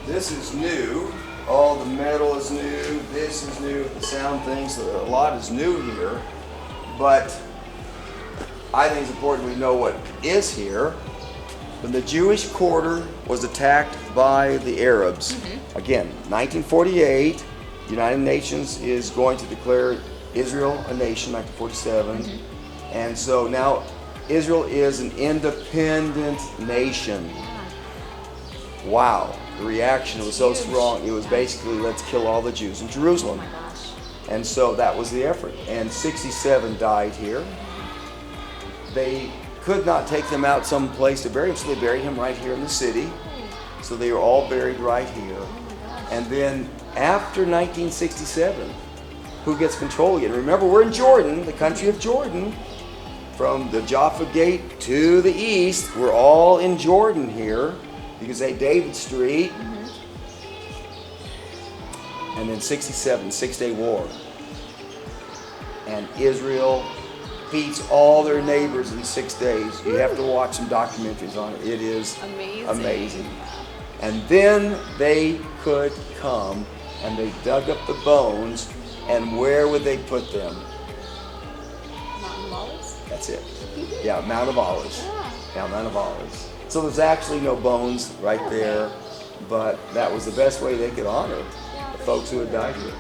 This is new. All the metal is new. This is new. The sound things, a lot is new here. But I think it's important we know what is here. When the Jewish quarter was attacked by the Arabs, again, 1948, the United Nations is going to declare Israel a nation, 1947. And so now Israel is an independent nation. Wow, the reaction was so strong. It was basically, let's kill all the Jews in Jerusalem. And so that was the effort. And 67 died here. They could not take them out someplace to bury him, so they buried him right here in the city. So they were all buried right here. And then after 1967, who gets control again? Remember, we're in Jordan, the country of Jordan. From the Jaffa Gate to the east, we're all in Jordan here. You can say David Street. And then 67, 6-day war. And Israel beats all their neighbors in 6 days. You have to watch some documentaries on it. It is amazing. And then they could come and they dug up the bones, and where would they put them? Mount of Olives? That's it. Yeah, Mount of Olives. Yeah, Mount of Olives. So there's actually no bones right there, but that was the best way they could honor the folks who had died here.